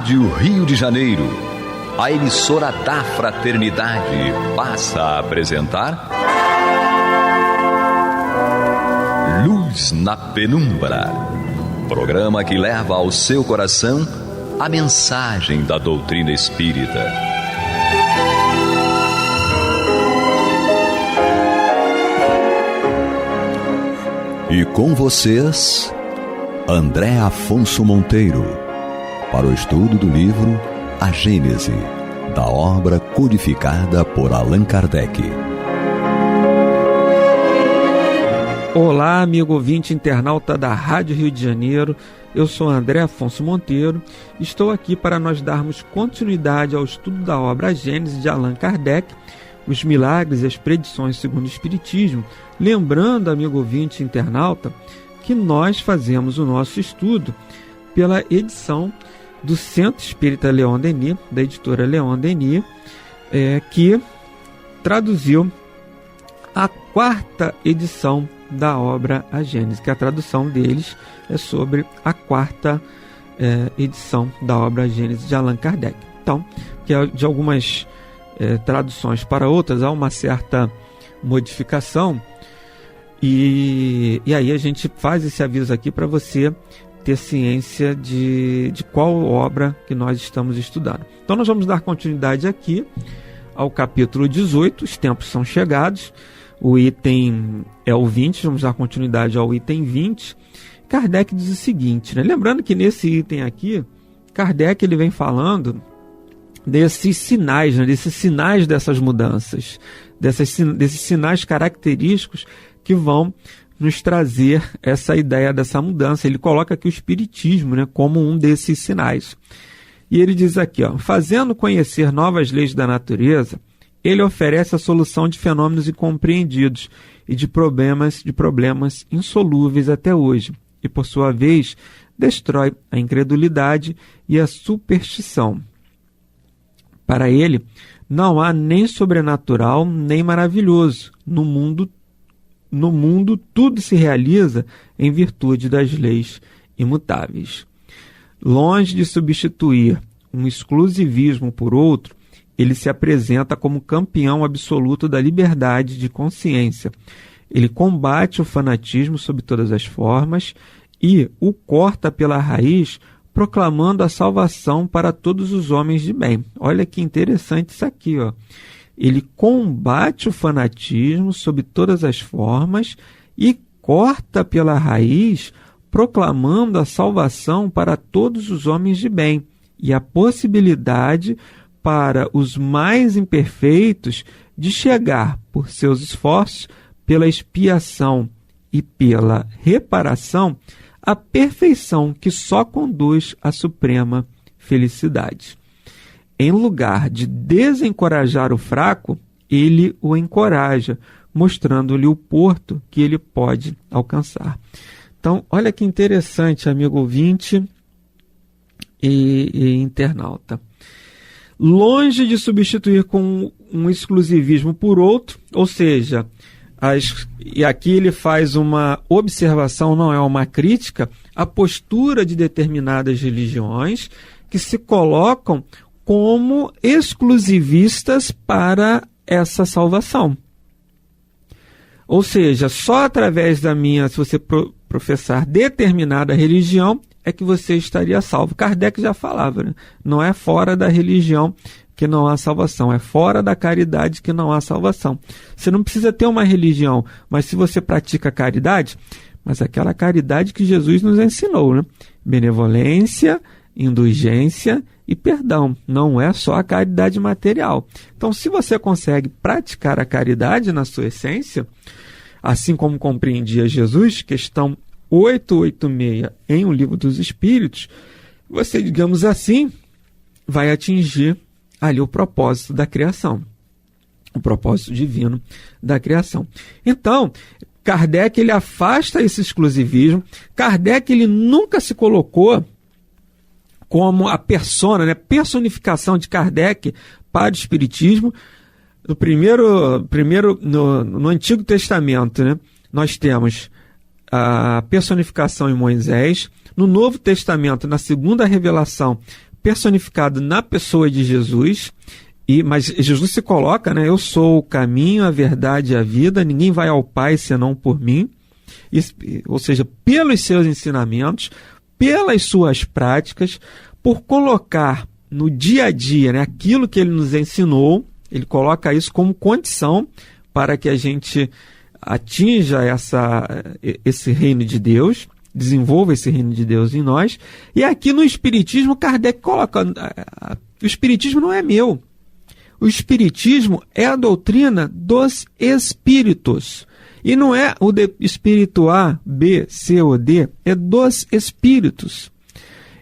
Rádio Rio de Janeiro, a emissora da Fraternidade, passa a apresentar Luz na Penumbra, programa que leva ao seu coração a mensagem da doutrina espírita. E com vocês, André Afonso Monteiro, para o estudo do livro A Gênese, da obra codificada por Allan Kardec. Olá, amigo ouvinte internauta da Rádio Rio de Janeiro, eu sou André Afonso Monteiro, estou aqui para nós darmos continuidade ao estudo da obra A Gênese de Allan Kardec, os milagres e as predições segundo o Espiritismo, lembrando, amigo ouvinte internauta, que nós fazemos o nosso estudo pela edição do Centro Espírita Leon Denis, da editora Leon Denis, que traduziu a 4ª edição da obra A Gênese, que a tradução deles é sobre a 4ª edição da obra A Gênese de Allan Kardec. Então, que de algumas traduções para outras há uma certa modificação, e aí a gente faz esse aviso aqui para você ter ciência de qual obra que nós estamos estudando. Então nós vamos dar continuidade aqui ao capítulo 18, os tempos são chegados, o item é o 20, vamos dar continuidade ao item 20. Kardec diz o seguinte, né? Lembrando que nesse item aqui, Kardec ele vem falando desses sinais, né? Desses sinais dessas mudanças, desses sinais característicos que vão nos trazer essa ideia dessa mudança. Ele coloca aqui o Espiritismo, né, como um desses sinais. E ele diz aqui, fazendo conhecer novas leis da natureza, ele oferece a solução de fenômenos incompreendidos e de problemas insolúveis até hoje. E, por sua vez, destrói a incredulidade e a superstição. Para ele, não há nem sobrenatural nem maravilhoso. No mundo tudo se realiza em virtude das leis imutáveis. Longe de substituir um exclusivismo por outro, ele se apresenta como campeão absoluto da liberdade de consciência. Ele combate o fanatismo sob todas as formas e o corta pela raiz, proclamando a salvação para todos os homens de bem. Olha que interessante isso aqui, Ele combate o fanatismo sob todas as formas e corta pela raiz, proclamando a salvação para todos os homens de bem e a possibilidade para os mais imperfeitos de chegar, por seus esforços, pela expiação e pela reparação, à perfeição que só conduz à suprema felicidade. Em lugar de desencorajar o fraco, ele o encoraja, mostrando-lhe o porto que ele pode alcançar. Então, olha que interessante, amigo ouvinte e internauta. Longe de substituir com um exclusivismo por outro, ou seja, e aqui ele faz uma observação, não é uma crítica, a postura de determinadas religiões que se colocam como exclusivistas para essa salvação. Ou seja, só através se você professar determinada religião, é que você estaria salvo. Kardec já falava, né? Não é fora da religião que não há salvação, é fora da caridade que não há salvação. Você não precisa ter uma religião, mas se você pratica caridade, mas aquela caridade que Jesus nos ensinou, né? Benevolência, indulgência e perdão, não é só a caridade material. Então, se você consegue praticar a caridade na sua essência, assim como compreendia Jesus, questão 886 em O Livro dos Espíritos, você, digamos assim, vai atingir ali o propósito da criação, o propósito divino da criação. Então, Kardec ele afasta esse exclusivismo. Kardec ele nunca se colocou como a persona, né, personificação de Kardec para o Espiritismo. No Antigo Testamento, né, nós temos a personificação em Moisés. No Novo Testamento, na segunda revelação, personificado na pessoa de Jesus, mas Jesus se coloca, né? Eu sou o caminho, a verdade e a vida, ninguém vai ao Pai senão por mim. Ou seja, pelos seus ensinamentos, pelas suas práticas, por colocar no dia a dia, né, aquilo que ele nos ensinou, ele coloca isso como condição para que a gente atinja esse reino de Deus, desenvolva esse reino de Deus em nós. E aqui no Espiritismo, Kardec coloca, o Espiritismo não é meu. O Espiritismo é a doutrina dos Espíritos. E não é o de espírito A, B, C ou D, é dos Espíritos.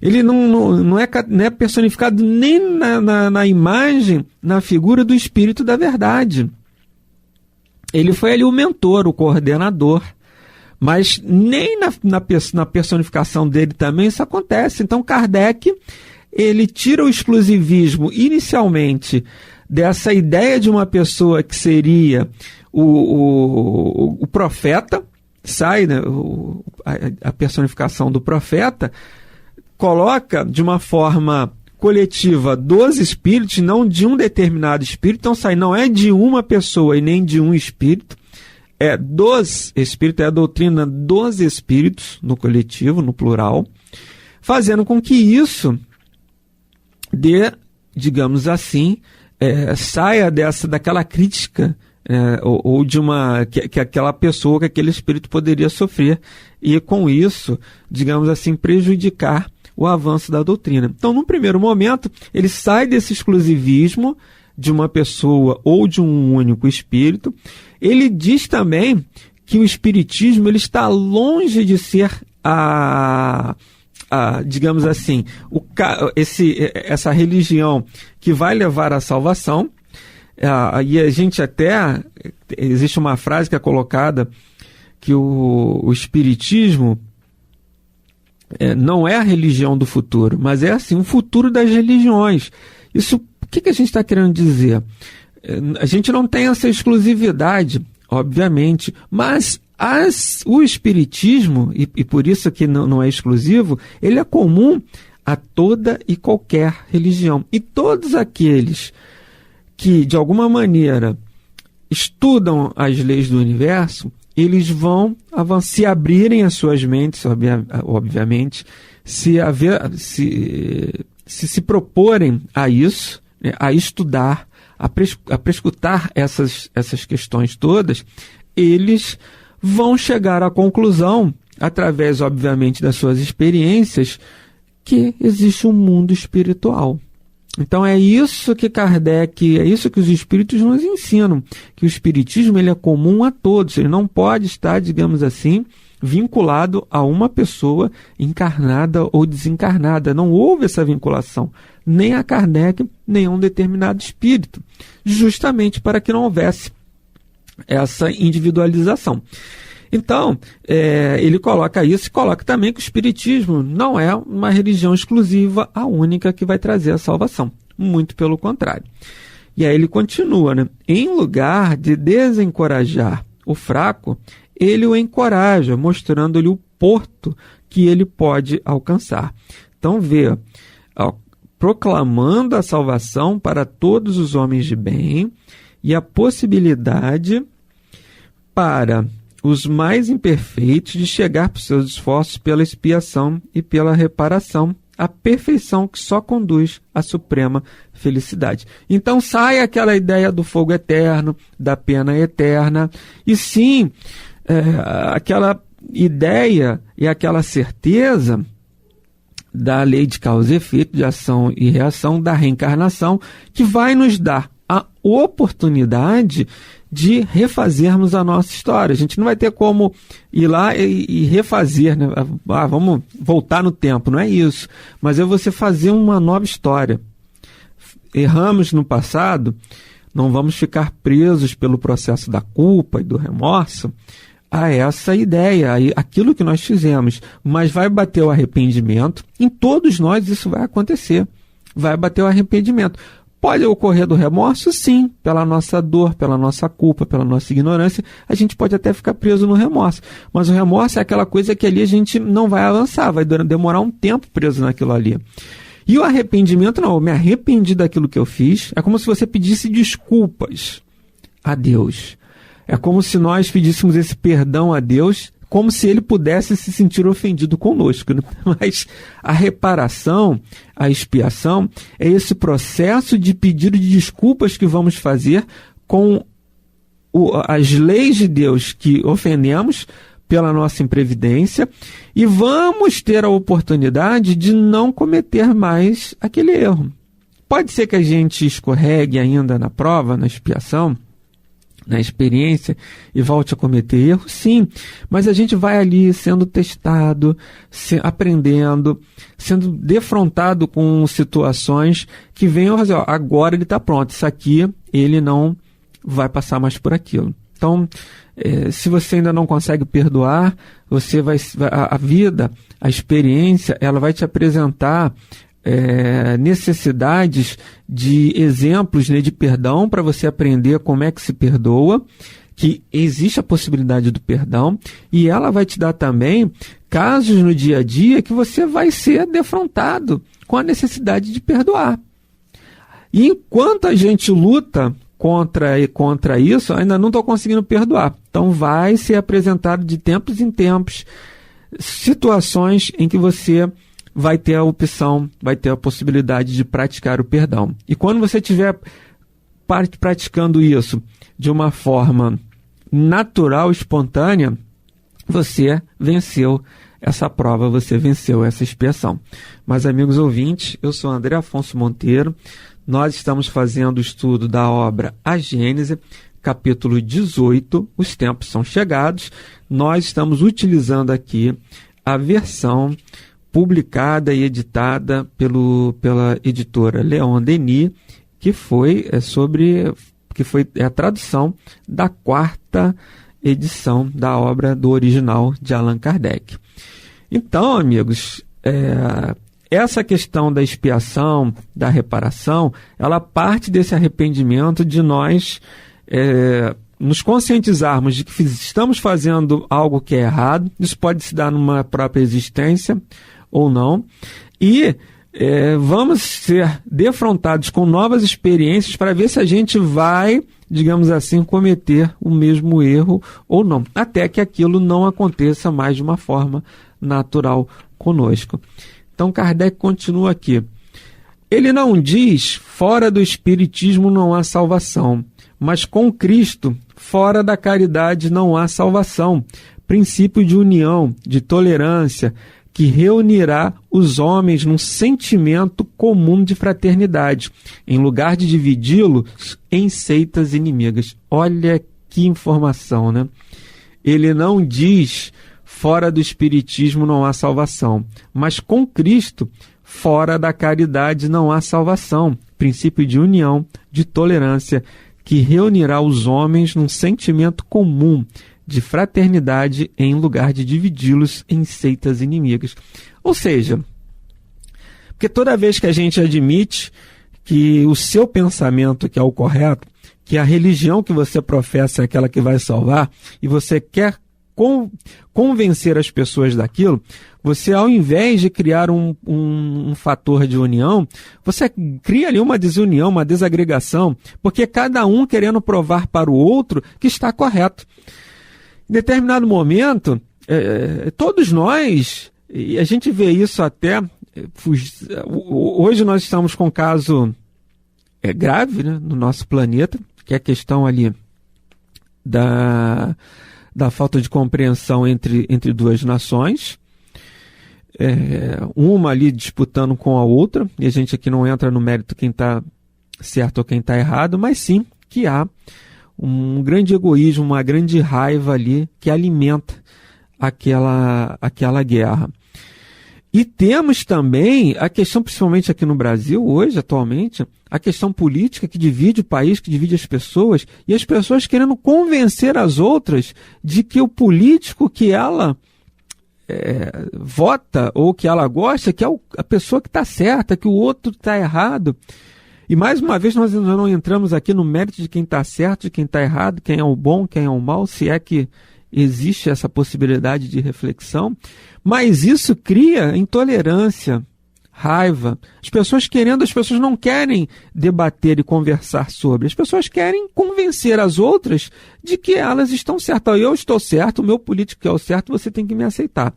Ele não é personificado nem na imagem, na figura do Espírito da Verdade. Ele foi ali o mentor, o coordenador. Mas nem na personificação dele também isso acontece. Então Kardec, ele tira o exclusivismo inicialmente dessa ideia de uma pessoa que seria o profeta, sai, né, a personificação do profeta, coloca de uma forma coletiva dos espíritos, não de um determinado espírito. Então sai, não é de uma pessoa e nem de um espírito, é dos espíritos, é a doutrina dos espíritos, no coletivo, no plural, fazendo com que isso dê, digamos assim, saia daquela crítica, ou de que aquela pessoa, que aquele espírito poderia sofrer, e com isso, digamos assim, prejudicar o avanço da doutrina. Então, num primeiro momento, ele sai desse exclusivismo de uma pessoa ou de um único espírito. Ele diz também que o espiritismo ele está longe de ser digamos assim, essa religião que vai levar à salvação. E a gente até, existe uma frase que é colocada que o espiritismo não é a religião do futuro, mas é assim, o futuro das religiões. Isso, o que a gente está querendo dizer? A gente não tem essa exclusividade, obviamente, mas o espiritismo, e por isso que não é exclusivo, ele é comum a toda e qualquer religião. E todos aqueles que, de alguma maneira, estudam as leis do universo, eles vão se abrirem as suas mentes, obviamente, se proporem a isso, né, a estudar, a prescutar essas questões todas. Eles vão chegar à conclusão, através, obviamente, das suas experiências, que existe um mundo espiritual. Então é isso que Kardec, é isso que os espíritos nos ensinam, que o espiritismo ele é comum a todos, ele não pode estar, digamos assim, vinculado a uma pessoa encarnada ou desencarnada. Não houve essa vinculação, nem a Kardec, nem a um determinado espírito, justamente para que não houvesse essa individualização. Então, ele coloca isso e coloca também que o espiritismo não é uma religião exclusiva, a única que vai trazer a salvação. Muito pelo contrário. E aí ele continua, né? Em lugar de desencorajar o fraco, ele o encoraja, mostrando-lhe o porto que ele pode alcançar. Então, proclamando a salvação para todos os homens de bem e a possibilidade para os mais imperfeitos de chegar por seus esforços pela expiação e pela reparação, a perfeição que só conduz à suprema felicidade. Então sai aquela ideia do fogo eterno, da pena eterna, e sim, aquela ideia e aquela certeza da lei de causa e efeito, de ação e reação, da reencarnação, que vai nos dar a oportunidade de refazermos a nossa história. A gente não vai ter como ir lá e refazer, né? Vamos voltar no tempo, não é isso. Mas é você fazer uma nova história. Erramos no passado, não vamos ficar presos pelo processo da culpa e do remorso a essa ideia, aquilo que nós fizemos. Mas vai bater o arrependimento. Em todos nós isso vai acontecer. Vai bater o arrependimento. Pode ocorrer do remorso? Sim, pela nossa dor, pela nossa culpa, pela nossa ignorância, a gente pode até ficar preso no remorso. Mas o remorso é aquela coisa que ali a gente não vai avançar, vai demorar um tempo preso naquilo ali. E o arrependimento, não, eu me arrependi daquilo que eu fiz, é como se você pedisse desculpas a Deus. É como se nós pedíssemos esse perdão a Deus, como se ele pudesse se sentir ofendido conosco, né? Mas a reparação, a expiação, é esse processo de pedido de desculpas que vamos fazer com as leis de Deus que ofendemos pela nossa imprevidência, e vamos ter a oportunidade de não cometer mais aquele erro. Pode ser que a gente escorregue ainda na prova, na expiação, na experiência, e volte a cometer erros, sim, mas a gente vai ali sendo testado, aprendendo, sendo defrontado com situações que venham a fazer, agora ele está pronto, isso aqui ele não vai passar mais por aquilo. Então, se você ainda não consegue perdoar, a vida, a experiência, ela vai te apresentar necessidades de exemplos, né, de perdão, para você aprender como é que se perdoa, que existe a possibilidade do perdão, e ela vai te dar também casos no dia a dia que você vai ser defrontado com a necessidade de perdoar. E enquanto a gente luta contra isso, ainda não estou conseguindo perdoar. Então vai ser apresentado de tempos em tempos situações em que você vai ter a opção, vai ter a possibilidade de praticar o perdão. E quando você estiver praticando isso de uma forma natural, espontânea, você venceu essa prova, você venceu essa expiação. Mas, amigos ouvintes, eu sou André Afonso Monteiro. Nós estamos fazendo o estudo da obra A Gênese, capítulo 18, os tempos são chegados. Nós estamos utilizando aqui a versão publicada e editada pela editora Leon Denis, que foi a tradução da 4ª edição da obra do original de Allan Kardec. Então, amigos, essa questão da expiação, da reparação, ela parte desse arrependimento de nós nos conscientizarmos de que estamos fazendo algo que é errado. Isso pode se dar numa própria existência ou não. E vamos ser defrontados com novas experiências para ver se a gente vai, digamos assim, cometer o mesmo erro ou não, até que aquilo não aconteça mais de uma forma natural conosco. Então Kardec continua aqui. Ele não diz, fora do espiritismo não há salvação, mas com Cristo, fora da caridade não há salvação. Princípio de união, de tolerância, que reunirá os homens num sentimento comum de fraternidade, em lugar de dividi-los em seitas inimigas. Olha que informação, né? Ele não diz, fora do espiritismo não há salvação, mas com Cristo, fora da caridade não há salvação. Princípio de união, de tolerância, que reunirá os homens num sentimento comum de fraternidade em lugar de dividi-los em seitas inimigas. Ou seja, porque toda vez que a gente admite que o seu pensamento que é o correto, que a religião que você professa é aquela que vai salvar, e você quer convencer as pessoas daquilo, você, ao invés de criar um fator de união, você cria ali uma desunião, uma desagregação, porque cada um querendo provar para o outro que está correto. Em determinado momento, todos nós, e a gente vê isso até, hoje nós estamos com um caso grave, né, no nosso planeta, que é a questão ali da falta de compreensão entre duas nações, uma ali disputando com a outra, e a gente aqui não entra no mérito quem está certo ou quem está errado, mas sim que há um grande egoísmo, uma grande raiva ali que alimenta aquela guerra. E temos também a questão, principalmente aqui no Brasil, hoje, atualmente, a questão política que divide o país, que divide as pessoas, e as pessoas querendo convencer as outras de que o político que ela vota ou que ela gosta, que é a pessoa que está certa, que o outro está errado. E mais uma vez nós não entramos aqui no mérito de quem está certo, de quem está errado, quem é o bom, quem é o mal, se é que existe essa possibilidade de reflexão, mas isso cria intolerância, raiva. As pessoas não querem debater e conversar sobre. As pessoas querem convencer as outras de que elas estão certas. Eu estou certo, o meu político é o certo, você tem que me aceitar.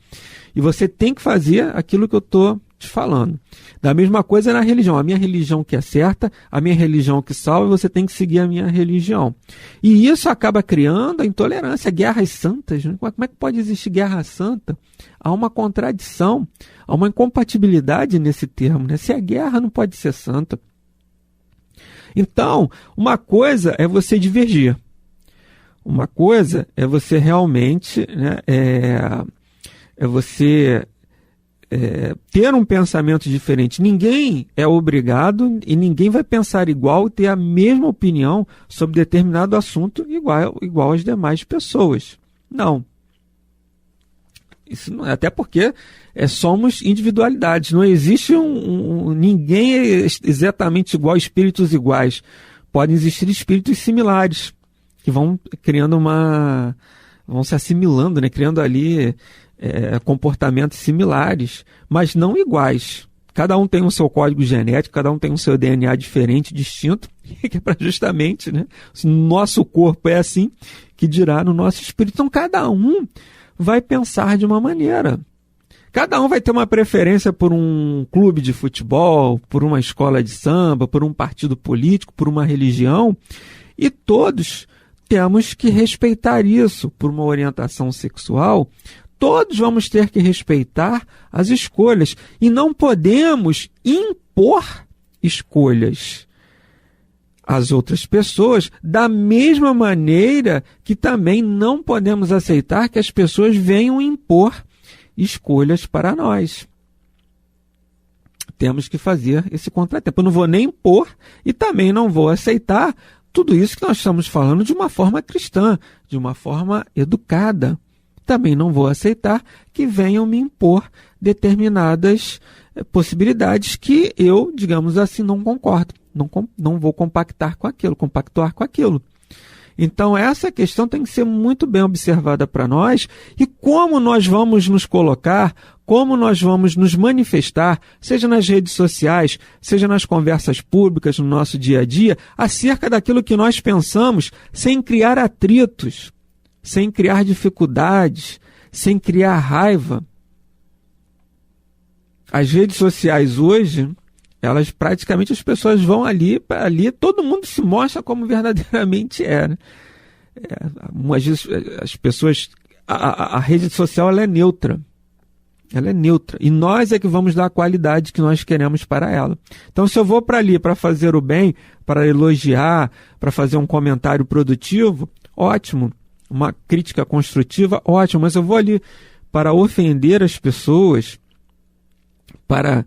E você tem que fazer aquilo que eu estou te falando. Da mesma coisa na religião. A minha religião que é certa, a minha religião que salva, você tem que seguir a minha religião. E isso acaba criando a intolerância, guerras santas. Né? Como é que pode existir guerra santa? Há uma contradição, há uma incompatibilidade nesse termo. Né? Se a guerra não pode ser santa. Então, uma coisa é você divergir. Uma coisa é você realmente, né, é você ter um pensamento diferente. Ninguém é obrigado e ninguém vai pensar igual e ter a mesma opinião sobre determinado assunto igual às demais pessoas. Não. Isso não, até porque somos individualidades. Não existe ninguém é exatamente igual, espíritos iguais. Podem existir espíritos similares que vão criando vão se assimilando, né? Criando ali comportamentos similares, mas não iguais. Cada um tem o seu código genético, cada um tem o seu DNA diferente, distinto, que é para justamente, né? Nosso corpo é assim, que dirá no nosso espírito. Então, cada um vai pensar de uma maneira. Cada um vai ter uma preferência por um clube de futebol, por uma escola de samba, por um partido político, por uma religião, e todos temos que respeitar isso. Por uma orientação sexual, todos vamos ter que respeitar as escolhas e não podemos impor escolhas às outras pessoas, da mesma maneira que também não podemos aceitar que as pessoas venham impor escolhas para nós. Temos que fazer esse contratempo. Eu não vou nem impor e também não vou aceitar tudo isso que nós estamos falando de uma forma cristã, de uma forma educada. Também não vou aceitar que venham me impor determinadas possibilidades que eu, digamos assim, não concordo. Não vou compactuar com aquilo. Então, essa questão tem que ser muito bem observada para nós e como nós vamos nos colocar, como nós vamos nos manifestar, seja nas redes sociais, seja nas conversas públicas, no nosso dia a dia, acerca daquilo que nós pensamos, sem criar atritos, sem criar dificuldades, sem criar raiva. As redes sociais hoje, elas praticamente, as pessoas vão ali, todo mundo se mostra como verdadeiramente é. Né? Às vezes as pessoas, a rede social ela é neutra. Ela é neutra. E nós é que vamos dar a qualidade que nós queremos para ela. Então, se eu vou para ali para fazer o bem, para elogiar, para fazer um comentário produtivo, ótimo. Uma crítica construtiva, ótimo. Mas eu vou ali para ofender as pessoas, para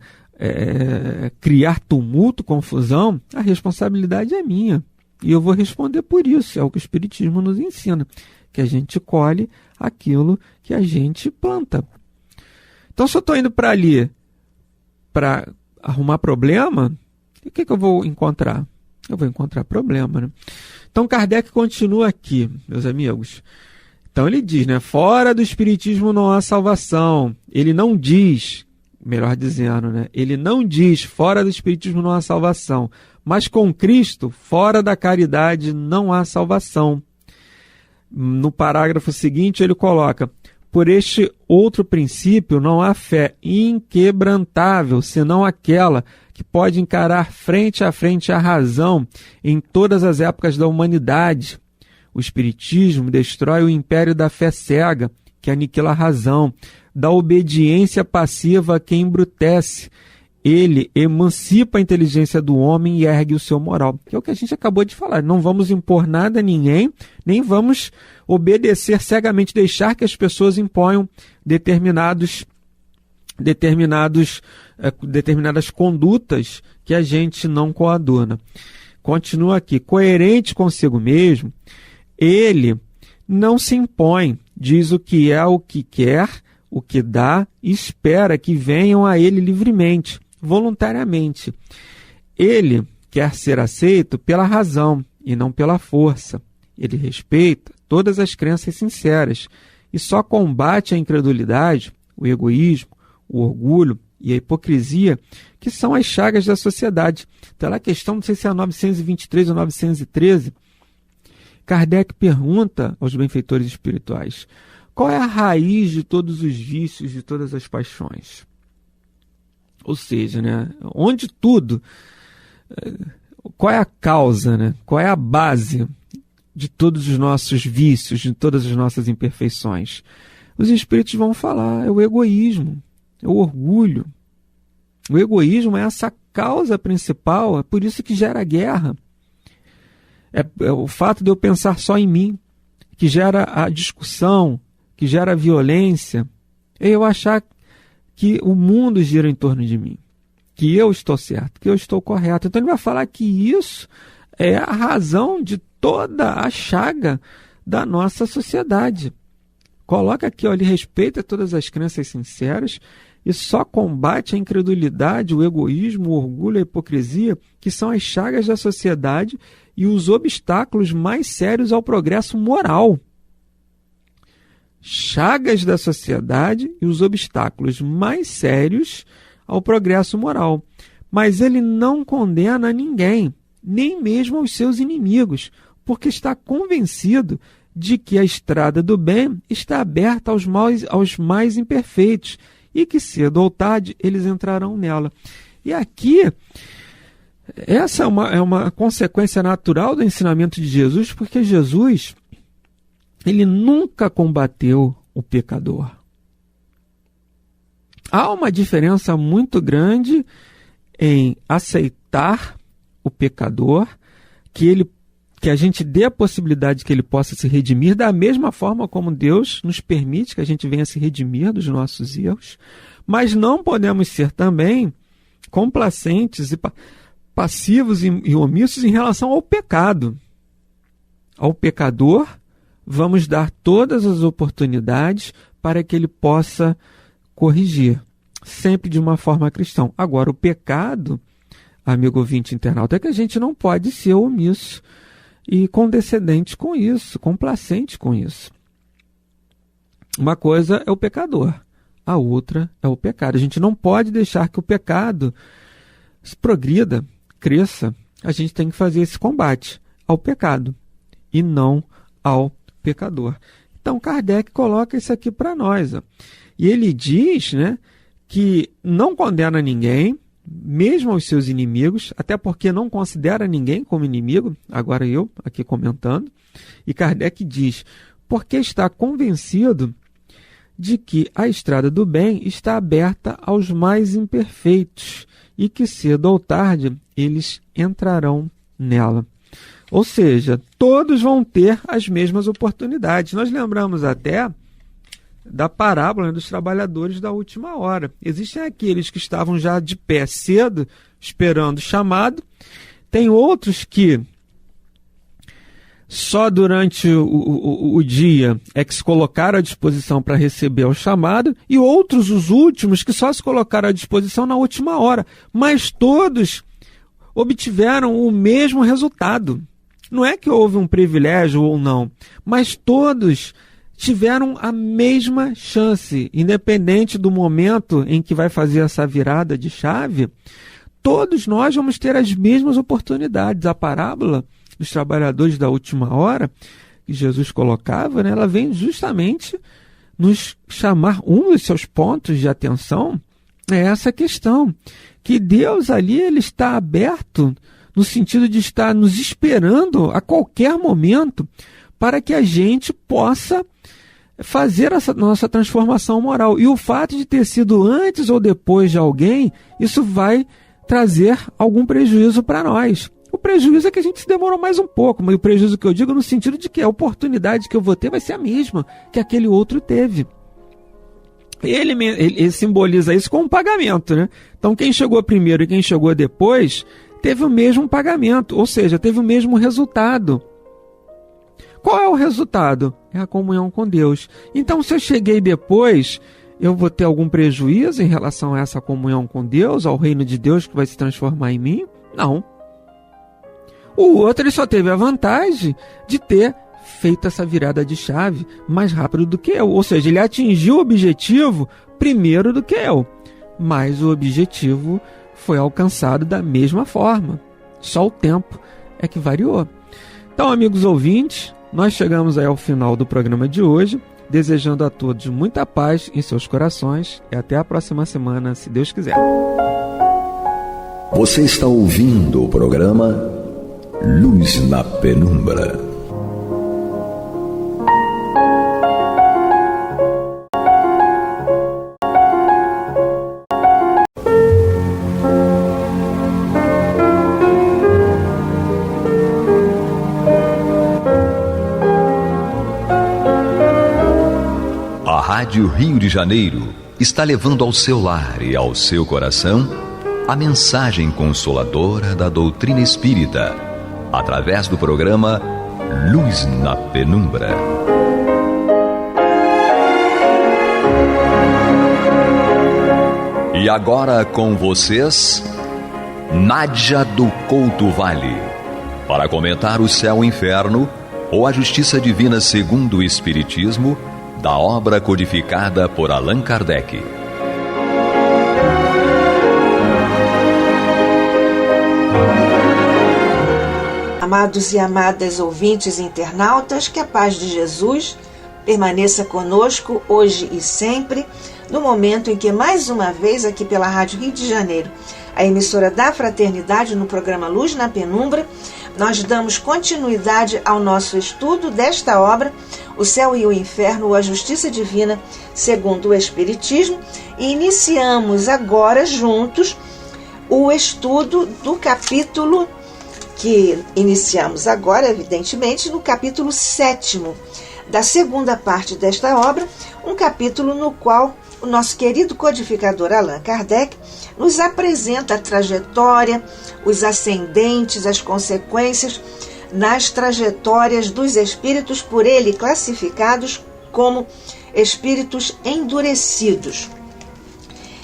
criar tumulto, confusão, a responsabilidade é minha. E eu vou responder por isso. É o que o Espiritismo nos ensina. Que a gente colhe aquilo que a gente planta. Então, se eu estou indo para ali para arrumar problema, o que eu vou encontrar? Eu vou encontrar problema, né? Então, Kardec continua aqui, meus amigos. Então, ele diz, né? Fora do Espiritismo não há salvação. Ele não diz, melhor dizendo, né? Ele não diz, fora do Espiritismo não há salvação. Mas com Cristo, fora da caridade, não há salvação. No parágrafo seguinte, ele coloca: por este outro princípio não há fé inquebrantável, senão aquela que pode encarar frente a frente a razão em todas as épocas da humanidade. O Espiritismo destrói o império da fé cega, que aniquila a razão, da obediência passiva que embrutece. Ele emancipa a inteligência do homem e ergue o seu moral. Que é o que a gente acabou de falar. Não vamos impor nada a ninguém, nem vamos obedecer cegamente, deixar que as pessoas imponham determinadas condutas que a gente não coaduna. Continua aqui. Coerente consigo mesmo, ele não se impõe, diz o que é, o que quer, o que dá, e espera que venham a ele livremente, voluntariamente. Ele quer ser aceito pela razão e não pela força. Ele respeita todas as crenças sinceras e só combate a incredulidade, o egoísmo, o orgulho e a hipocrisia, que são as chagas da sociedade. Então, lá a questão, não sei se é a 923 ou 913, Kardec pergunta aos benfeitores espirituais: qual é a raiz de todos os vícios, de todas as paixões? Ou seja, né, onde tudo, qual é a causa, né? Qual é a base de todos os nossos vícios, de todas as nossas imperfeições? Os espíritos vão falar: é o egoísmo, é o orgulho. O egoísmo é essa causa principal, é por isso que gera guerra. É o fato de eu pensar só em mim, que gera a discussão, que gera a violência. É eu achar que o mundo gira em torno de mim, que eu estou certo, que eu estou correto. Então ele vai falar que isso é a razão de toda a chaga da nossa sociedade. Coloca aqui, ó, ele respeita todas as crenças sinceras e só combate a incredulidade, o egoísmo, o orgulho, a hipocrisia, que são as chagas da sociedade e os obstáculos mais sérios ao progresso moral. Chagas da sociedade e os obstáculos mais sérios ao progresso moral. Mas ele não condena ninguém, nem mesmo aos seus inimigos, porque está convencido de que a estrada do bem está aberta aos mais imperfeitos e que cedo ou tarde eles entrarão nela. E aqui, essa é uma consequência natural do ensinamento de Jesus, porque Jesus, ele nunca combateu o pecador. Há uma diferença muito grande em aceitar o pecador, que a gente dê a possibilidade que ele possa se redimir, da mesma forma como Deus nos permite que a gente venha se redimir dos nossos erros, mas não podemos ser também complacentes e passivos e omissos em relação ao pecado. Ao pecador, vamos dar todas as oportunidades para que ele possa corrigir, sempre de uma forma cristã. Agora, o pecado, amigo ouvinte internauta, é que a gente não pode ser omisso e condescendente com isso, complacente com isso. Uma coisa é o pecador, a outra é o pecado. A gente não pode deixar que o pecado se progrida, cresça. A gente tem que fazer esse combate ao pecado e não ao pecador. Então Kardec coloca isso aqui para nós, ó. E ele diz, né, que não condena ninguém, mesmo aos seus inimigos, até porque não considera ninguém como inimigo, agora eu aqui comentando, e Kardec diz: porque está convencido de que a estrada do bem está aberta aos mais imperfeitos e que cedo ou tarde eles entrarão nela. Ou seja, todos vão ter as mesmas oportunidades. Nós lembramos até da parábola, né, dos trabalhadores da última hora. Existem aqueles que estavam já de pé cedo, esperando o chamado. Tem outros que só durante o dia é que se colocaram à disposição para receber o chamado, e outros, os últimos, que só se colocaram à disposição na última hora. Mas todos obtiveram o mesmo resultado. Não é que houve um privilégio ou não, mas todos tiveram a mesma chance, independente do momento em que vai fazer essa virada de chave. Todos nós vamos ter as mesmas oportunidades. A parábola dos trabalhadores da última hora, que Jesus colocava, né, ela vem justamente nos chamar, um dos seus pontos de atenção é essa questão, que Deus ali ele está aberto, no sentido de estar nos esperando a qualquer momento para que a gente possa fazer essa nossa transformação moral. E o fato de ter sido antes ou depois de alguém, isso vai trazer algum prejuízo para nós. O prejuízo é que a gente se demorou mais um pouco, mas o prejuízo que eu digo no sentido de que a oportunidade que eu vou ter vai ser a mesma que aquele outro teve. Ele simboliza isso com um pagamento, né? Então quem chegou primeiro e quem chegou depois teve o mesmo pagamento, ou seja, teve o mesmo resultado. Qual é o resultado? É a comunhão com Deus. Então, se eu cheguei depois, eu vou ter algum prejuízo em relação a essa comunhão com Deus, ao reino de Deus que vai se transformar em mim? Não. O outro ele só teve a vantagem de ter feito essa virada de chave mais rápido do que eu. Ou seja, ele atingiu o objetivo primeiro do que eu. mas o objetivo foi alcançado da mesma forma. Só o tempo é que variou. Então, amigos ouvintes, nós chegamos aí ao final do programa de hoje, desejando a todos muita paz em seus corações e até a próxima semana, se Deus quiser. Você está ouvindo o programa Luz na Penumbra. A Rádio Rio de Janeiro está levando ao seu lar e ao seu coração a mensagem consoladora da doutrina espírita, através do programa Luz na Penumbra. E agora com vocês, Nádia do Couto Vale, para comentar o céu e o inferno ou a justiça divina segundo o Espiritismo, da obra codificada por Allan Kardec. Amados e amadas ouvintes e internautas, que a paz de Jesus permaneça conosco hoje e sempre, no momento em que mais uma vez aqui pela Rádio Rio de Janeiro, a emissora da Fraternidade, no programa Luz na Penumbra, nós damos continuidade ao nosso estudo desta obra, O Céu e o Inferno, ou a Justiça Divina segundo o Espiritismo, e iniciamos agora juntos o estudo do capítulo que iniciamos agora, evidentemente, no capítulo 7º da segunda parte desta obra, um capítulo no qual o nosso querido codificador Allan Kardec nos apresenta a trajetória, os ascendentes, as consequências nas trajetórias dos espíritos por ele classificados como espíritos endurecidos.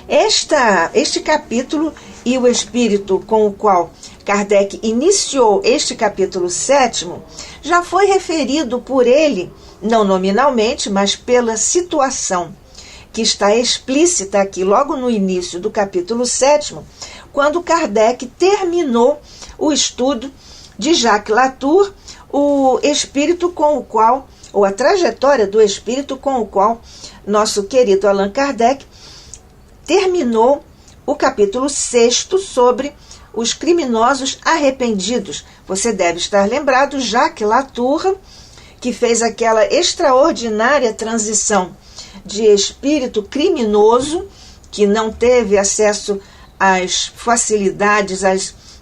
Este capítulo e o espírito com o qual Kardec iniciou este capítulo 7º já foi referido por ele, não nominalmente, mas pela situação que está explícita aqui logo no início do capítulo 7º, quando Kardec terminou o estudo de Jacques Latour, o espírito com o qual, ou a trajetória do espírito com o qual nosso querido Allan Kardec terminou o capítulo 6º sobre os criminosos arrependidos. Você deve estar lembrado, Jacques Latour, que fez aquela extraordinária transição de espírito criminoso, que não teve acesso às facilidades,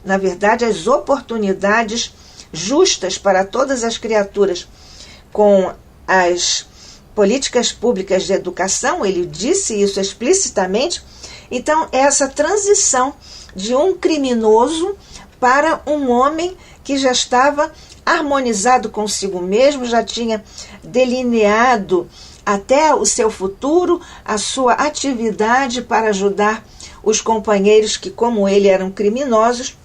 na verdade, às oportunidades justas para todas as criaturas com as políticas públicas de educação, ele disse isso explicitamente. Então, essa transição de um criminoso para um homem que já estava harmonizado consigo mesmo, já tinha delineado até o seu futuro, a sua atividade para ajudar os companheiros que, como ele, eram criminosos,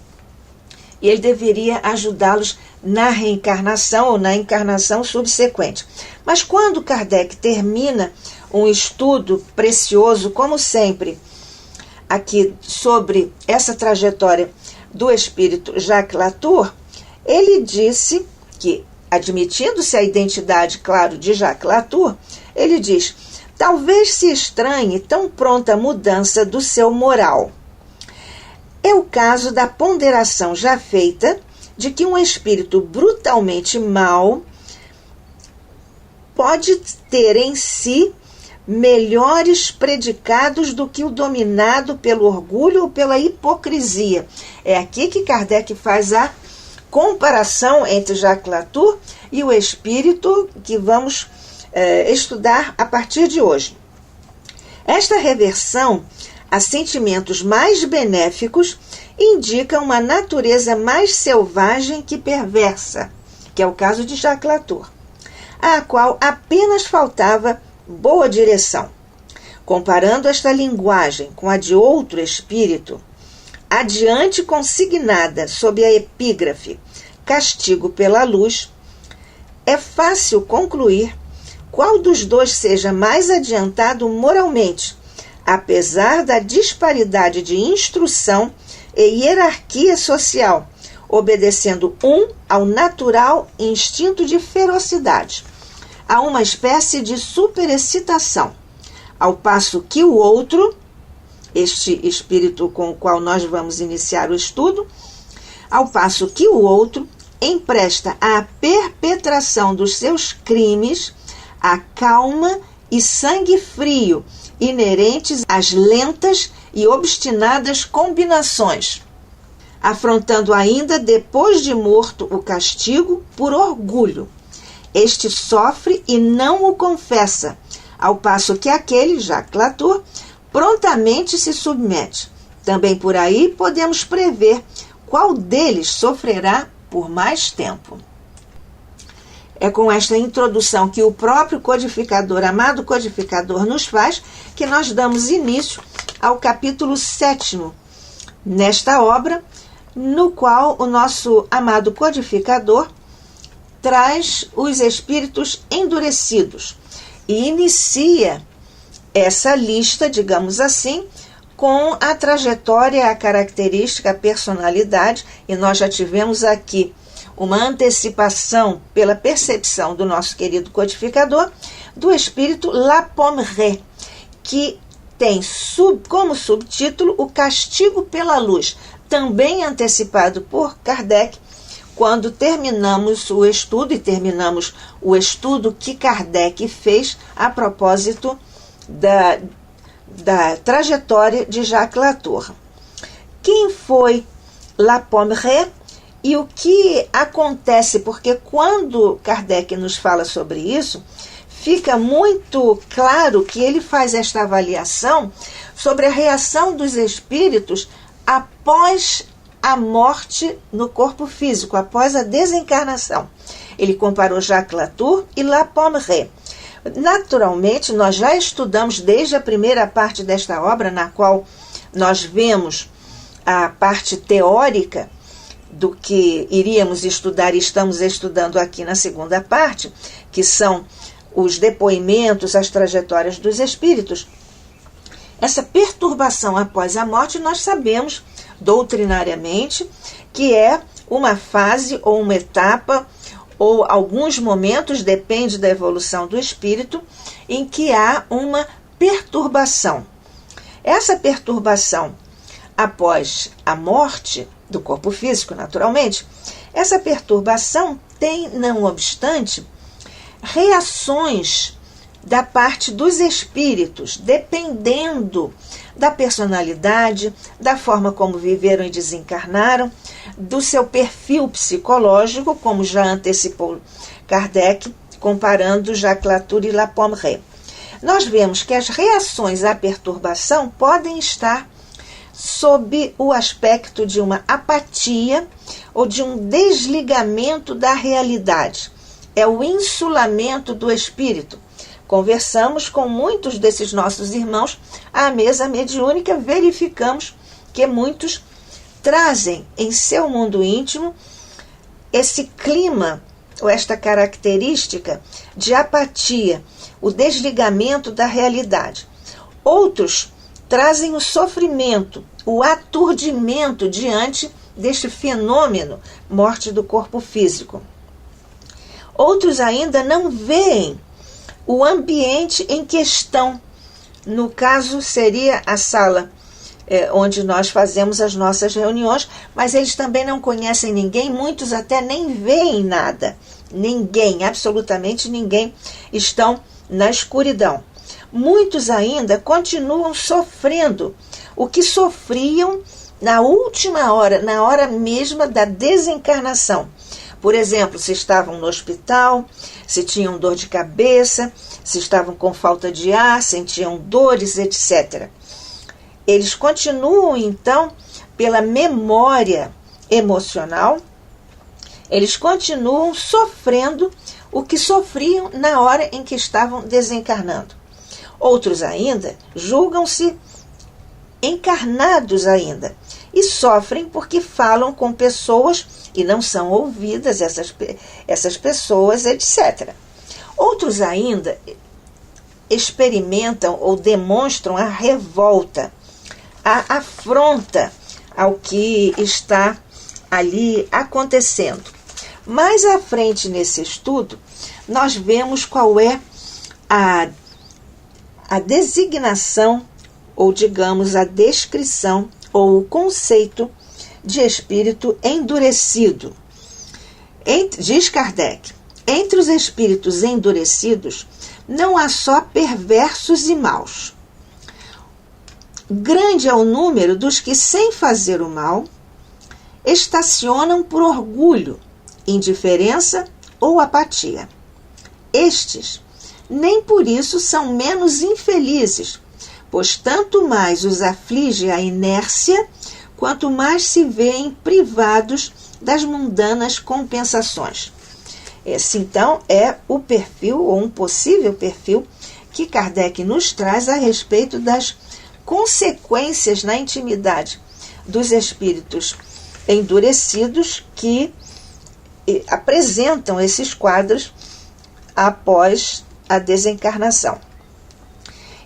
e ele deveria ajudá-los na reencarnação ou na encarnação subsequente. Mas quando Kardec termina um estudo precioso, como sempre, aqui sobre essa trajetória do espírito Jacques Latour, ele disse que, admitindo-se a identidade, claro, de Jacques Latour, ele diz: talvez se estranhe tão pronta mudança do seu moral. É o caso da ponderação já feita de que um espírito brutalmente mau pode ter em si melhores predicados do que o dominado pelo orgulho ou pela hipocrisia. É aqui que Kardec faz a comparação entre Jacques Latour e o espírito que vamos estudar a partir de hoje. Esta reversão a sentimentos mais benéficos indica uma natureza mais selvagem que perversa, que é o caso de Jacques Latour, à qual apenas faltava boa direção. Comparando esta linguagem com a de outro espírito, adiante consignada sob a epígrafe Castigo pela Luz, é fácil concluir qual dos dois seja mais adiantado moralmente, apesar da disparidade de instrução e hierarquia social, obedecendo um ao natural instinto de ferocidade, a uma espécie de superexcitação, ao passo que o outro, este espírito com o qual nós vamos iniciar o estudo, ao passo que o outro empresta à perpetração dos seus crimes a calma e sangue frio inerentes às lentas e obstinadas combinações, afrontando ainda, depois de morto, o castigo por orgulho. Este sofre e não o confessa, ao passo que aquele, Jacques Latour, prontamente se submete. Também por aí podemos prever qual deles sofrerá por mais tempo. É com esta introdução que o próprio codificador, amado codificador, nos faz, que nós damos início ao capítulo 7º, nesta obra, no qual o nosso amado codificador traz os espíritos endurecidos e inicia essa lista, digamos assim, com a trajetória, a característica, a personalidade, e nós já tivemos aqui uma antecipação pela percepção do nosso querido codificador, do espírito La Pommeraye, que tem como subtítulo o castigo pela luz, também antecipado por Kardec, quando terminamos o estudo, e terminamos o estudo que Kardec fez a propósito da trajetória de Jacques Latour. Quem foi La Pommeraye e o que acontece? Porque quando Kardec nos fala sobre isso, fica muito claro que ele faz esta avaliação sobre a reação dos espíritos após a morte no corpo físico, após a desencarnação. Ele comparou Jacques Latour e La Pommeraye. Naturalmente, nós já estudamos desde a primeira parte desta obra, na qual nós vemos a parte teórica do que iríamos estudar e estamos estudando aqui na segunda parte, que são os depoimentos, as trajetórias dos espíritos. Essa perturbação após a morte, nós sabemos doutrinariamente que é uma fase ou uma etapa ou alguns momentos, depende da evolução do espírito, em que há uma perturbação. Essa perturbação após a morte do corpo físico, naturalmente, essa perturbação tem, não obstante, reações da parte dos espíritos, dependendo da personalidade, da forma como viveram e desencarnaram, do seu perfil psicológico, como já antecipou Kardec, comparando Jacques Latour e La Pommeraye. Nós vemos que as reações à perturbação podem estar sob o aspecto de uma apatia ou de um desligamento da realidade. É o insulamento do espírito. Conversamos com muitos desses nossos irmãos à mesa mediúnica, verificamos que muitos trazem em seu mundo íntimo esse clima ou esta característica de apatia, o desligamento da realidade. Outros trazem o sofrimento, o aturdimento diante deste fenômeno, morte do corpo físico. Outros ainda não veem o ambiente em que estão. No caso, seria a sala onde nós fazemos as nossas reuniões, mas eles também não conhecem ninguém, muitos até nem veem nada. Ninguém, absolutamente ninguém, estão na escuridão. Muitos ainda continuam sofrendo o que sofriam na última hora, na hora mesma da desencarnação. Por exemplo, se estavam no hospital, se tinham dor de cabeça, se estavam com falta de ar, sentiam dores, etc. Eles continuam, então, pela memória emocional, eles continuam sofrendo o que sofriam na hora em que estavam desencarnando. Outros ainda julgam-se encarnados ainda e sofrem porque falam com pessoas e não são ouvidas essas pessoas, etc. Outros ainda experimentam ou demonstram a revolta, a afronta ao que está ali acontecendo. Mais à frente nesse estudo, nós vemos qual é a designação, ou digamos, a descrição, ou o conceito de espírito endurecido. Diz Kardec, entre os espíritos endurecidos, não há só perversos e maus. Grande é o número dos que, sem fazer o mal, estacionam por orgulho, indiferença ou apatia. Estes, nem por isso são menos infelizes, pois tanto mais os aflige a inércia, quanto mais se veem privados das mundanas compensações. Esse, então, é o perfil, ou um possível perfil, que Kardec nos traz a respeito das consequências na intimidade dos espíritos endurecidos que apresentam esses quadros após a desencarnação.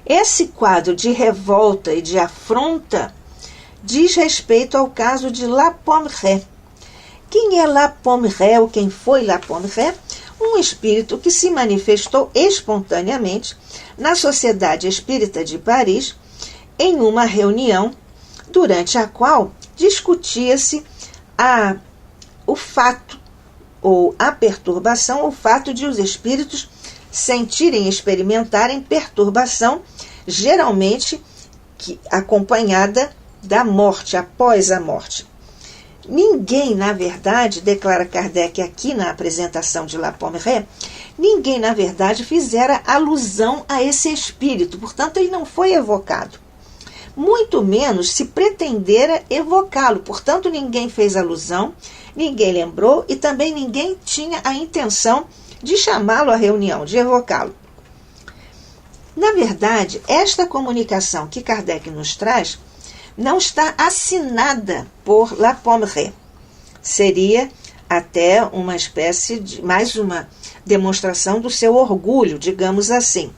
Esse quadro de revolta e de afronta diz respeito ao caso de La Pommeraye. Quem é La Pommeraye ou quem foi La Pommeraye? Um espírito que se manifestou espontaneamente na Sociedade Espírita de Paris em uma reunião durante a qual discutia-se o fato ou a perturbação, o fato de os espíritos sentirem e experimentarem perturbação, geralmente acompanhada da morte, após a morte. Ninguém, na verdade, declara Kardec aqui na apresentação de La Pommeraye, ninguém, na verdade, fizera alusão a esse espírito, portanto, ele não foi evocado. Muito menos se pretendera evocá-lo, portanto, ninguém fez alusão, ninguém lembrou e também ninguém tinha a intenção de chamá-lo à reunião, de evocá-lo. Na verdade, esta comunicação que Kardec nos traz não está assinada por La Pommeraye. Seria até uma espécie de mais uma demonstração do seu orgulho, digamos assim.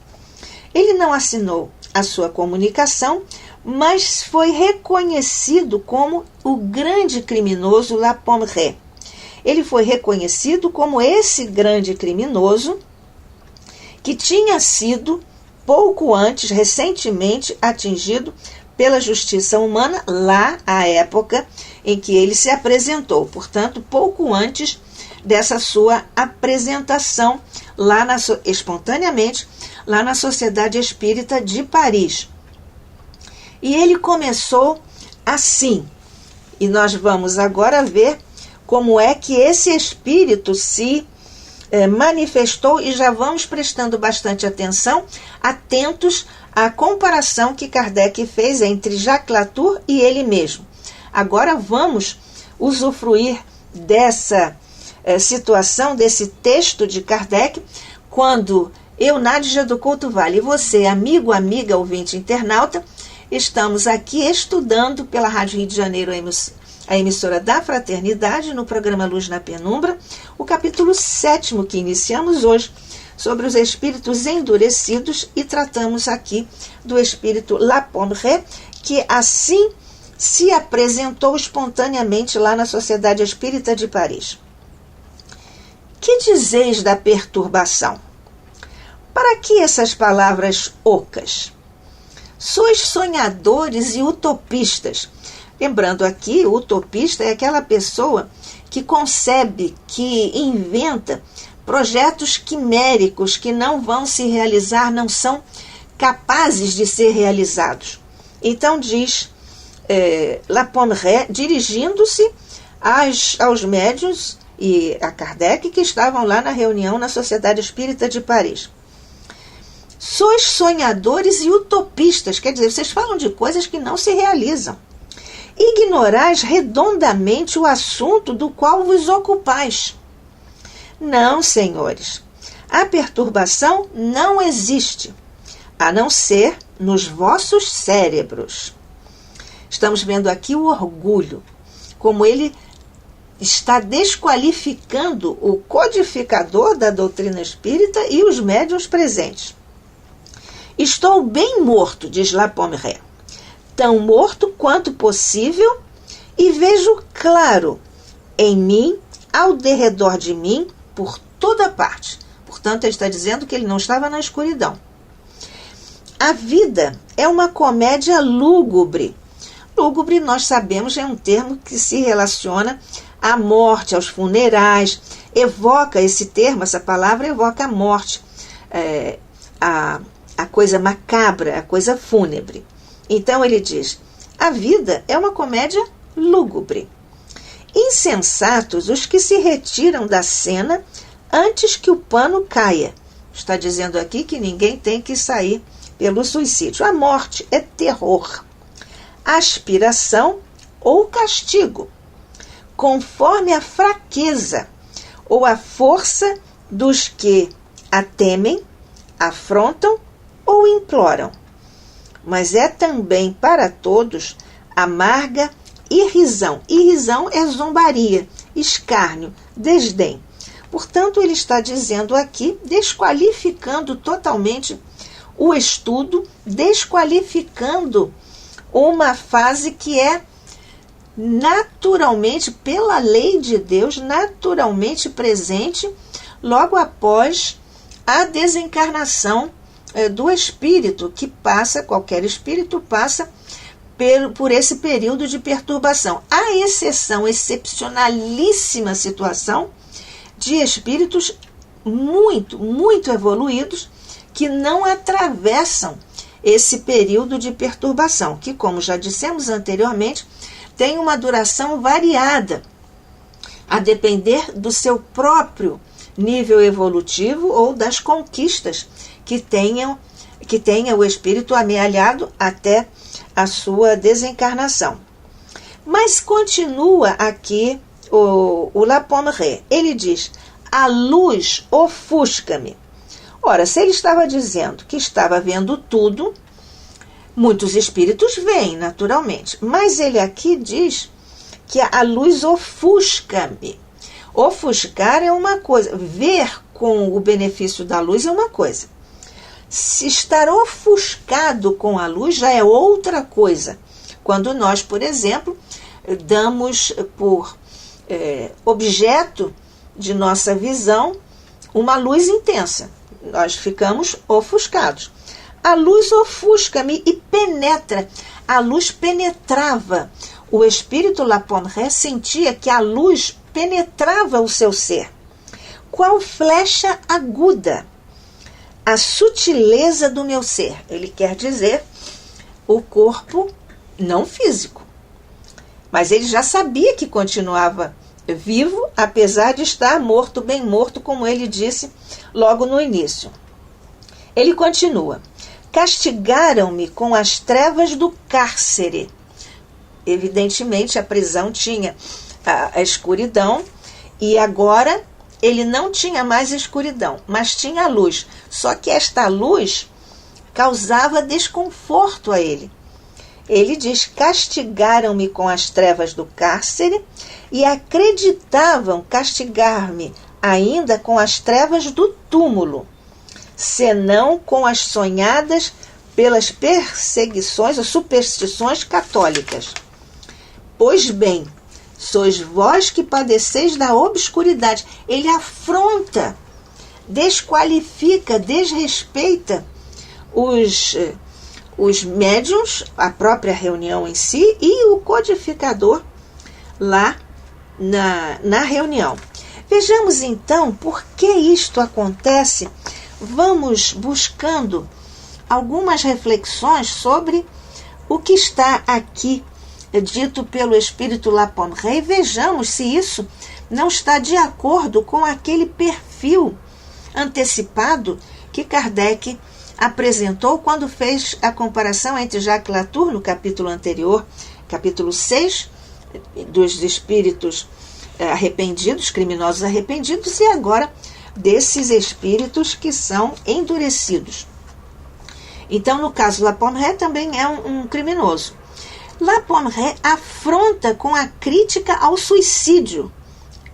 Ele não assinou a sua comunicação, mas foi reconhecido como o grande criminoso La Pommeraye. Ele foi reconhecido como esse grande criminoso que tinha sido, pouco antes, recentemente atingido pela justiça humana, lá à época em que ele se apresentou. Portanto, pouco antes dessa sua apresentação, espontaneamente, lá na Sociedade Espírita de Paris. E ele começou assim. E nós vamos agora ver como é que esse espírito se manifestou e já vamos prestando bastante atenção, atentos à comparação que Kardec fez entre Jacques Latour e ele mesmo. Agora vamos usufruir dessa situação, desse texto de Kardec, quando eu, Nádia do Couto Vale, e você, amigo, amiga, ouvinte, internauta, estamos aqui estudando pela Rádio Rio de Janeiro, a emissora da Fraternidade, no programa Luz na Penumbra, o capítulo 7º que iniciamos hoje, sobre os espíritos endurecidos, e tratamos aqui do espírito La Pommeraye, que assim se apresentou espontaneamente lá na Sociedade Espírita de Paris. Que dizeis da perturbação? Para que essas palavras ocas? Sois sonhadores e utopistas. Lembrando aqui, o utopista é aquela pessoa que concebe, que inventa projetos quiméricos que não vão se realizar, não são capazes de ser realizados. Então diz La Pommeraye, dirigindo-se aos médiuns e a Kardec, que estavam lá na reunião na Sociedade Espírita de Paris. Sois sonhadores e utopistas, quer dizer, vocês falam de coisas que não se realizam. Ignorais redondamente o assunto do qual vos ocupais. Não, senhores, a perturbação não existe, a não ser nos vossos cérebros. Estamos vendo aqui o orgulho, como ele está desqualificando o codificador da doutrina espírita e os médiuns presentes. Estou bem morto, diz La Pommeraye, tão morto quanto possível, e vejo claro em mim, ao derredor de mim, por toda parte. Portanto, ele está dizendo que ele não estava na escuridão. A vida é uma comédia lúgubre. Lúgubre, nós sabemos, é um termo que se relaciona à morte, aos funerais. Evoca esse termo, essa palavra evoca a morte, a coisa macabra, a coisa fúnebre. Então ele diz, a vida é uma comédia lúgubre. Insensatos os que se retiram da cena antes que o pano caia. Está dizendo aqui que ninguém tem que sair pelo suicídio. A morte é terror, aspiração ou castigo, conforme a fraqueza ou a força dos que a temem, afrontam ou imploram. Mas é também para todos amarga irrisão. Irrisão é zombaria, escárnio, desdém. Portanto, ele está dizendo aqui, desqualificando totalmente o estudo, desqualificando uma fase que é naturalmente, pela lei de Deus, naturalmente presente logo após a desencarnação do espírito, que passa, qualquer espírito passa por esse período de perturbação. À exceção, excepcionalíssima situação de espíritos muito evoluídos que não atravessam esse período de perturbação, que, como já dissemos anteriormente, tem uma duração variada, a depender do seu próprio nível evolutivo ou das conquistas que tenha o espírito amealhado até a sua desencarnação. Mas continua aqui o La Pommeraye. Ele diz, a luz ofusca-me. Ora, se ele estava dizendo que estava vendo tudo, muitos espíritos veem, naturalmente. Mas ele aqui diz que a luz ofusca-me. Ofuscar é uma coisa, ver com o benefício da luz é uma coisa. Se estar ofuscado com a luz já é outra coisa. Quando nós, por exemplo, damos por objeto de nossa visão uma luz intensa, nós ficamos ofuscados. A luz ofusca-me e penetra. A luz penetrava. O espírito La Pommeraye sentia que a luz penetrava o seu ser. Qual flecha aguda. A sutileza do meu ser. Ele quer dizer o corpo não físico. Mas ele já sabia que continuava vivo, apesar de estar morto, bem morto, como ele disse logo no início. Ele continua. Castigaram-me com as trevas do cárcere. Evidentemente, a prisão tinha a escuridão e agora ele não tinha mais escuridão, mas tinha a luz. Só que esta luz causava desconforto a ele. Ele diz, castigaram-me com as trevas do cárcere e acreditavam castigar-me ainda com as trevas do túmulo, senão com as sonhadas pelas perseguições ou superstições católicas. Pois bem, sois vós que padeceis da obscuridade. Ele afronta, desqualifica, desrespeita os médiuns, a própria reunião em si e o codificador lá na reunião. Vejamos então por que isto acontece. Vamos buscando algumas reflexões sobre o que está aqui dito pelo espírito La Pommeraye. Vejamos se isso não está de acordo com aquele perfil antecipado que Kardec apresentou quando fez a comparação entre Jacques Latour, no capítulo anterior, capítulo 6, dos espíritos arrependidos, criminosos arrependidos, e agora desses espíritos que são endurecidos. Então, no caso, La Pommeraye também é um criminoso. La Pommeraye afronta com a crítica ao suicídio.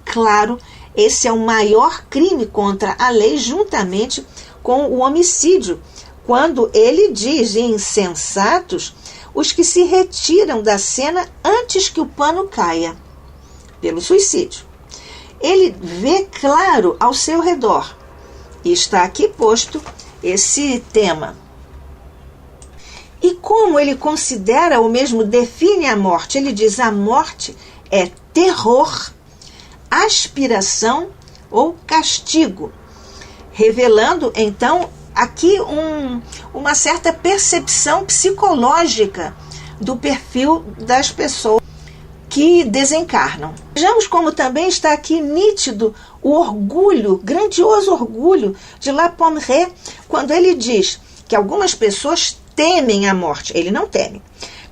Claro, esse é o maior crime contra a lei, juntamente com o homicídio, quando ele diz, insensatos, os que se retiram da cena antes que o pano caia, pelo suicídio. Ele vê claro ao seu redor. E está aqui posto esse tema. E como ele considera, ou mesmo define a morte? Ele diz: a morte é terror, aspiração ou castigo. Revelando, então, aqui uma certa percepção psicológica do perfil das pessoas que desencarnam. Vejamos como também está aqui nítido o orgulho, grandioso orgulho de La Pommeraye, quando ele diz que algumas pessoas temem a morte. Ele não teme.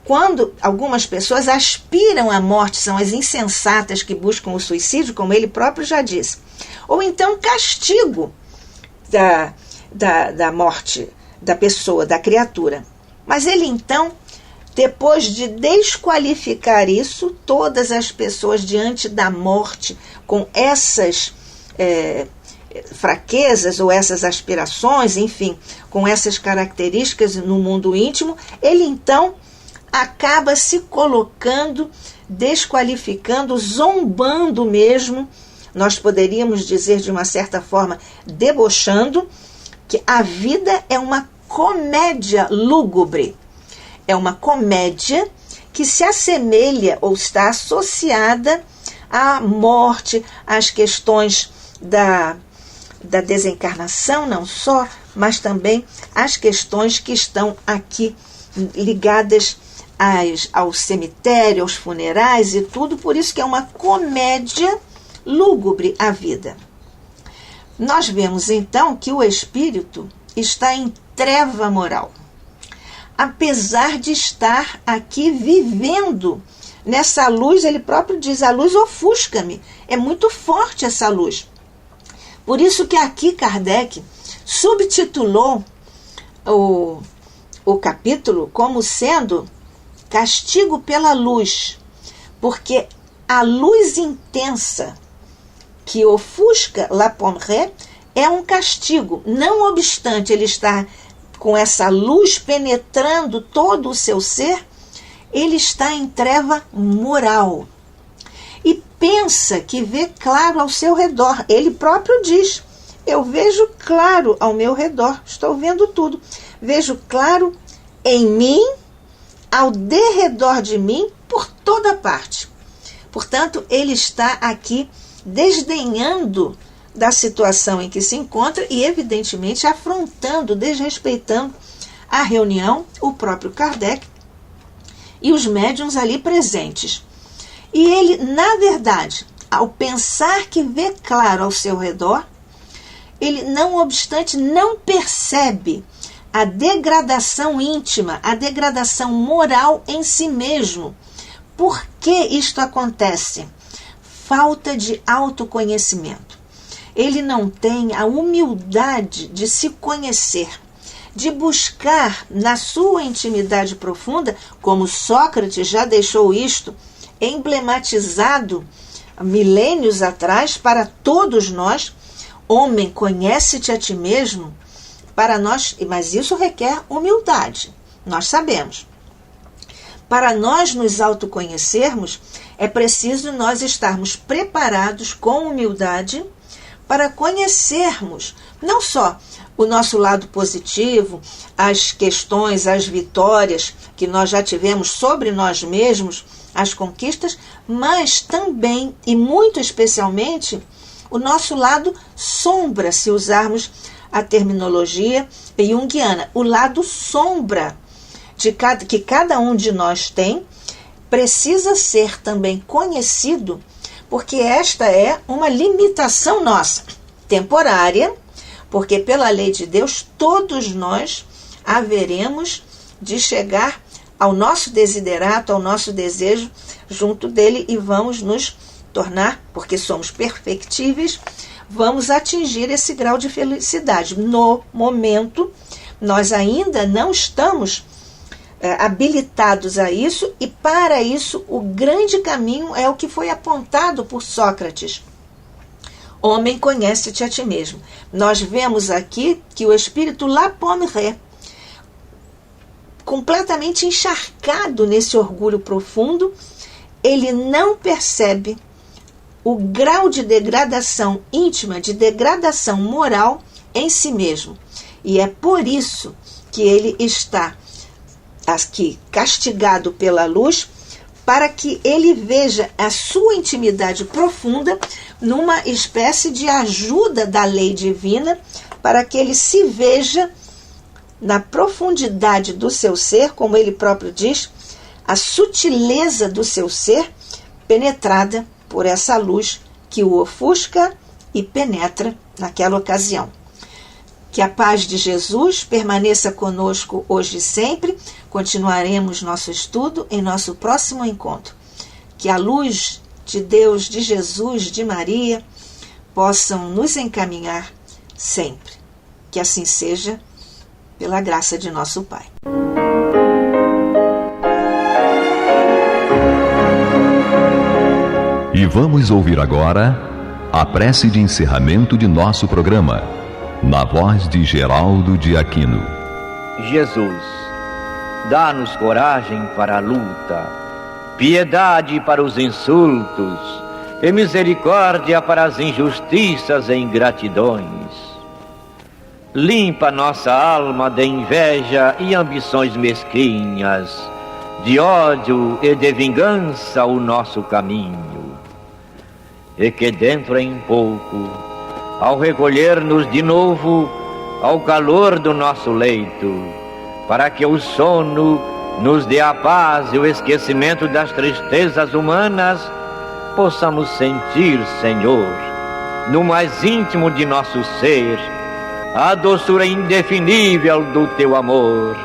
Quando algumas pessoas aspiram à morte, são as insensatas que buscam o suicídio, como ele próprio já disse. Ou então castigo da morte da pessoa, da criatura. Mas ele então, depois de desqualificar isso, todas as pessoas diante da morte, com essas fraquezas ou essas aspirações, enfim, com essas características no mundo íntimo, ele então acaba se colocando, desqualificando, zombando mesmo, nós poderíamos dizer de uma certa forma, debochando, que a vida é uma comédia lúgubre. É uma comédia que se assemelha ou está associada à morte, às questões da desencarnação, não só, mas também às questões que estão aqui ligadas ao cemitério, aos funerais e tudo. Por isso que é uma comédia lúgubre a vida. Nós vemos então que o espírito está em treva moral, apesar de estar aqui vivendo nessa luz. Ele próprio diz: a luz ofusca-me. É muito forte essa luz. Por isso que aqui Kardec subtitulou o capítulo como sendo castigo pela luz, porque a luz intensa que ofusca La Pommeraye é um castigo. Não obstante ele estar com essa luz penetrando todo o seu ser, ele está em treva moral. E pensa que vê claro ao seu redor. Ele próprio diz: eu vejo claro ao meu redor, estou vendo tudo. Vejo claro em mim, ao derredor de mim, por toda parte. Portanto, ele está aqui desdenhando da situação em que se encontra e, evidentemente, afrontando, desrespeitando a reunião, o próprio Kardec e os médiuns ali presentes. E ele, na verdade, ao pensar que vê claro ao seu redor, ele, não obstante, não percebe a degradação íntima, a degradação moral em si mesmo. Por que isto acontece? Falta de autoconhecimento. Ele não tem a humildade de se conhecer, de buscar na sua intimidade profunda, como Sócrates já deixou isto emblematizado milênios atrás para todos nós: homem, conhece-te a ti mesmo. Para nós, mas isso requer humildade, nós sabemos. Para nós nos autoconhecermos, é preciso nós estarmos preparados com humildade para conhecermos não só o nosso lado positivo, as questões, as vitórias que nós já tivemos sobre nós mesmos, as conquistas, mas também e muito especialmente o nosso lado sombra, se usarmos a terminologia junguiana, o lado sombra que cada um de nós tem, precisa ser também conhecido, porque esta é uma limitação nossa, temporária, porque pela lei de Deus todos nós haveremos de chegar ao nosso desiderato, ao nosso desejo junto dele, e vamos nos tornar, porque somos perfectíveis, vamos atingir esse grau de felicidade. No momento, nós ainda não estamos habilitados a isso, e para isso o grande caminho é o que foi apontado por Sócrates. Homem, conhece-te a ti mesmo. Nós vemos aqui que o espírito La Pommeraye completamente encharcado nesse orgulho profundo, ele não percebe o grau de degradação íntima, de degradação moral em si mesmo. E é por isso que ele está aqui castigado pela luz, para que ele veja a sua intimidade profunda numa espécie de ajuda da lei divina, para que ele se veja na profundidade do seu ser, como ele próprio diz, a sutileza do seu ser penetrada por essa luz que o ofusca e penetra naquela ocasião. Que a paz de Jesus permaneça conosco hoje e sempre. Continuaremos nosso estudo em nosso próximo encontro. Que a luz de Deus, de Jesus, de Maria, possam nos encaminhar sempre. Que assim seja, pela graça de nosso Pai. E vamos ouvir agora a prece de encerramento de nosso programa, na voz de Geraldo de Aquino. Jesus, dá-nos coragem para a luta, piedade para os insultos e misericórdia para as injustiças e ingratidões. Limpa nossa alma de inveja e ambições mesquinhas, de ódio e de vingança o nosso caminho. E que dentro em pouco, ao recolher-nos de novo ao calor do nosso leito, para que o sono nos dê a paz e o esquecimento das tristezas humanas, possamos sentir, Senhor, no mais íntimo de nosso ser, a doçura indefinível do Teu amor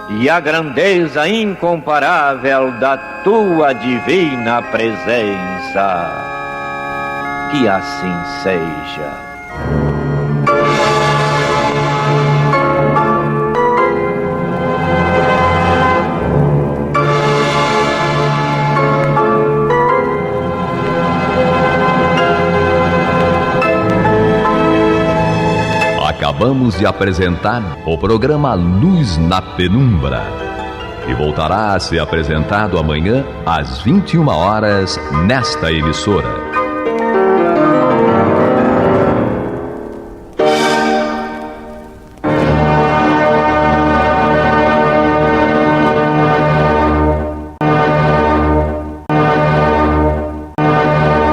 e a grandeza incomparável da Tua divina presença. Que assim seja. Acabamos de apresentar o programa Luz na Penumbra, que voltará a ser apresentado amanhã às 21 horas nesta emissora.